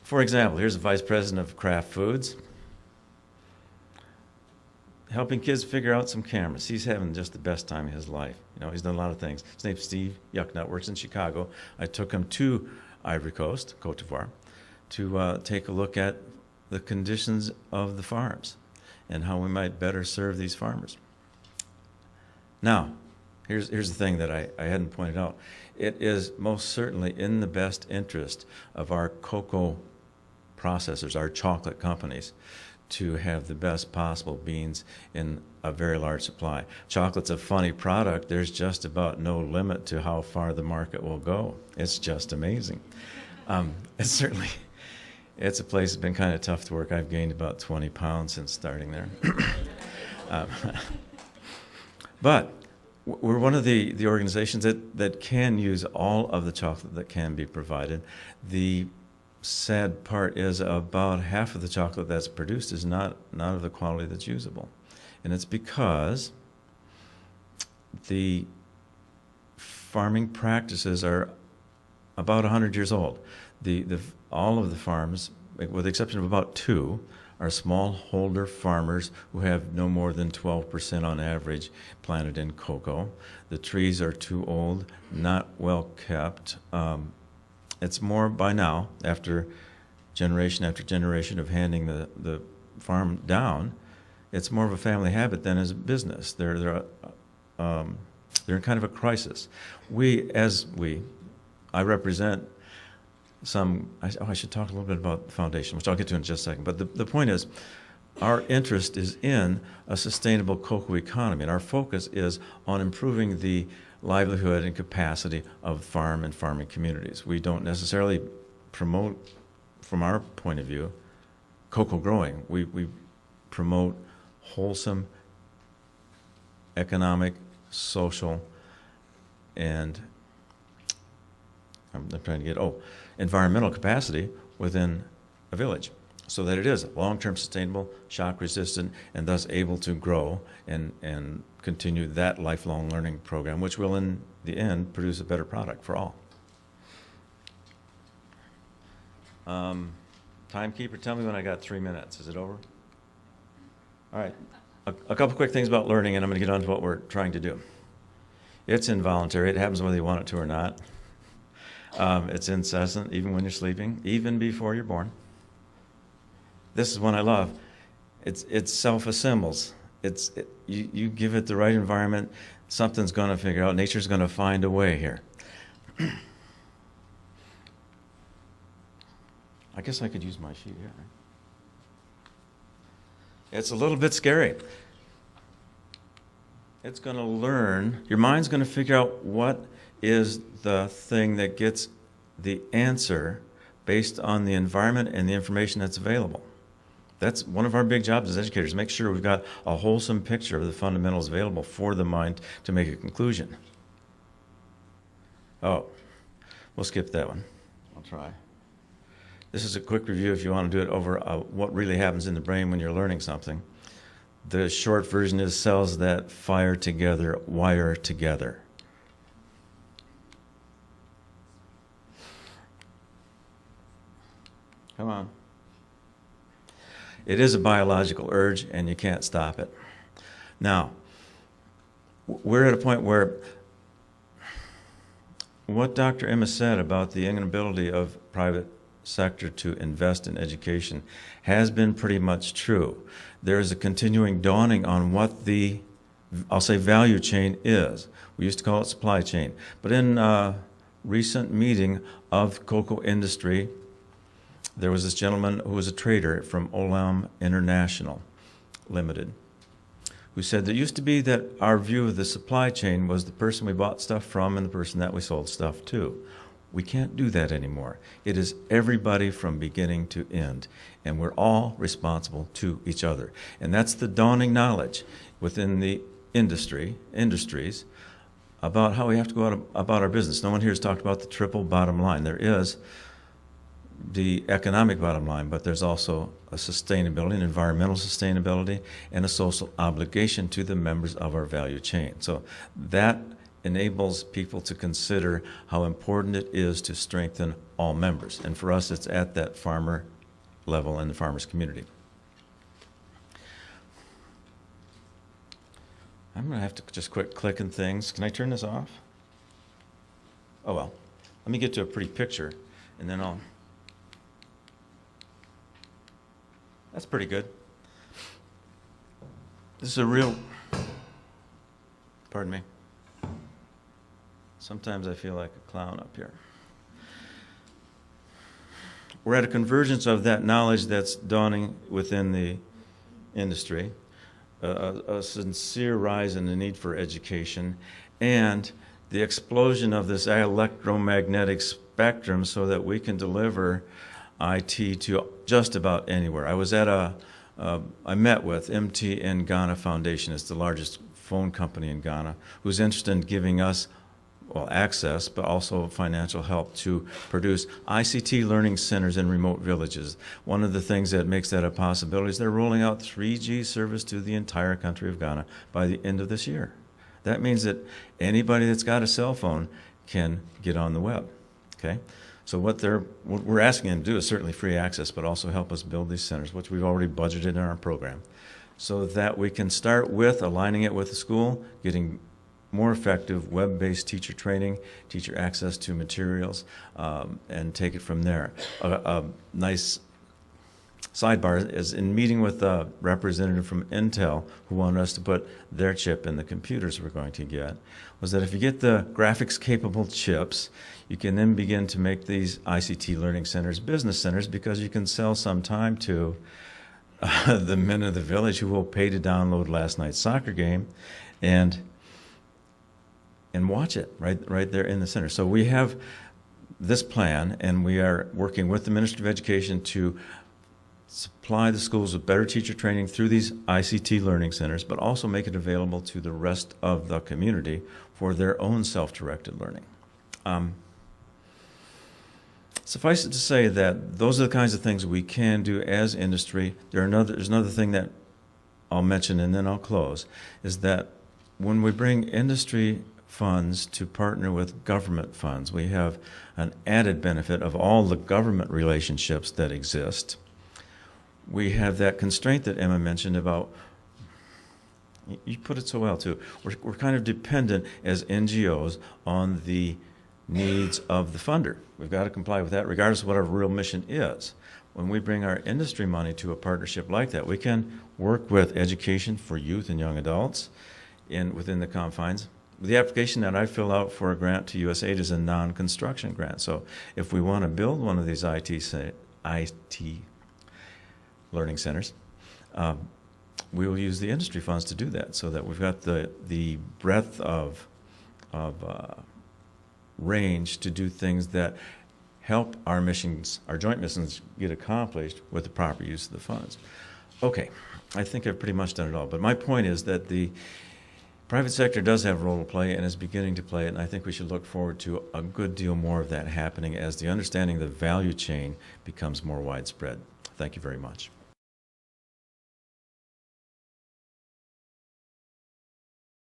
For example, here's the vice president of Kraft Foods helping kids figure out some cameras. He's having just the best time of his life. You know, he's done a lot of things. His name's Steve Yucknut, works in Chicago. I took him to Ivory Coast, Cote d'Ivoire, to take a look at the conditions of the farms and how we might better serve these farmers. Now, here's the thing that I hadn't pointed out. It is most certainly in the best interest of our cocoa processors, our chocolate companies, to have the best possible beans in a very large supply. Chocolate's a funny product. There's just about no limit to how far the market will go. It's just amazing. It's a place that's been kind of tough to work. I've gained about 20 pounds since starting there. But we're one of the organizations that can use all of the chocolate that can be provided. The sad part is about half of the chocolate that's produced is not of the quality that's usable. And it's because the farming practices are about 100 years old. All of the farms, with the exception of about 2, are smallholder farmers who have no more than 12% on average planted in cocoa. The trees are too old, not well kept. It's more by now, after generation of handing the farm down, it's more of a family habit than as a business. They're in kind of a crisis. I represent some, I should talk a little bit about the foundation, which I'll get to in just a second. But the point is, our interest is in a sustainable cocoa economy, and our focus is on improving the livelihood and capacity of farm and farming communities. We don't necessarily promote, from our point of view, cocoa growing. We promote wholesome economic, social, and I'm trying to get, environmental capacity within a village, so that it is long-term sustainable, shock-resistant, and thus able to grow and continue that lifelong learning program, which will in the end produce a better product for all. Timekeeper, tell me when I got 3 minutes. Is it over? All right. A couple quick things about learning, and I'm going to get on to what we're trying to do. It's involuntary. It happens whether you want it to or not. It's incessant, even when you're sleeping, even before you're born. This is one I love. It self-assembles. You give it the right environment, something's going to figure out. Nature's going to find a way here. I guess I could use my sheet here. Right? It's a little bit scary. It's going to learn. Your mind's going to figure out what is the thing that gets the answer based on the environment and the information that's available. That's one of our big jobs as educators, make sure we've got a wholesome picture of the fundamentals available for the mind to make a conclusion. Oh, we'll skip that one. I'll try. This is a quick review if you want to do it over what really happens in the brain when you're learning something. The short version is cells that fire together, wire together. Come on. It is a biological urge, and you can't stop it. Now, we're at a point where what Dr. Emma said about the inability of private sector to invest in education has been pretty much true. There is a continuing dawning on what the, I'll say, value chain is. We used to call it supply chain. But in a recent meeting of cocoa industry, there was this gentleman who was a trader from Olam International Limited, who said there used to be that our view of the supply chain was the person we bought stuff from and the person that we sold stuff to. We can't do that anymore. It is everybody from beginning to end, and we're all responsible to each other. And that's the dawning knowledge within the industries about how we have to go about our business. No one here has talked about the triple bottom line. There is the economic bottom line, but there's also a sustainability, an environmental sustainability, and a social obligation to the members of our value chain. So that enables people to consider how important it is to strengthen all members. And for us, it's at that farmer level in the farmers community. I'm going to have to just quit clicking things. Can I turn this off? Oh, well. Let me get to a pretty picture, and then I'll... That's pretty good. This is a real... Pardon me. Sometimes I feel like a clown up here. We're at a convergence of that knowledge that's dawning within the industry, a sincere rise in the need for education, and the explosion of this electromagnetic spectrum so that we can deliver IT to just about anywhere. I was at I met with MTN Ghana Foundation. It's the largest phone company in Ghana, who's interested in giving us, well, access, but also financial help to produce ICT learning centers in remote villages. One of the things that makes that a possibility is they're rolling out 3G service to the entire country of Ghana by the end of this year. That means that anybody that's got a cell phone can get on the web, okay? So what we're asking them to do is certainly free access, but also help us build these centers, which we've already budgeted in our program, so that we can start with aligning it with the school, getting more effective web-based teacher training, teacher access to materials, and take it from there. A nice sidebar is in meeting with a representative from Intel who wanted us to put their chip in the computers we're going to get, was that if you get the graphics capable chips, you can then begin to make these ICT learning centers business centers, because you can sell some time to the men of the village who will pay to download last night's soccer game and watch it right there in the center. So we have this plan, and we are working with the Ministry of Education to supply the schools with better teacher training through these ICT learning centers, but also make it available to the rest of the community for their own self-directed learning. Suffice it to say that those are the kinds of things we can do as industry. There's another thing that I'll mention, and then I'll close, is that when we bring industry funds to partner with government funds, we have an added benefit of all the government relationships that exist. We have that constraint that Emma mentioned about, you put it so well too, we're kind of dependent as NGOs on the needs of the funder. We've got to comply with that regardless of what our real mission is. When we bring our industry money to a partnership like that, we can work with education for youth and young adults within the confines. The application that I fill out for a grant to USAID is a non-construction grant. So if we want to build one of these IT learning centers, we will use the industry funds to do that, so that we've got the breadth of range to do things that help our missions, our joint missions, get accomplished with the proper use of the funds. Okay, I think I've pretty much done it all. But my point is that the private sector does have a role to play and is beginning to play it, and I think we should look forward to a good deal more of that happening as the understanding of the value chain becomes more widespread. Thank you very much.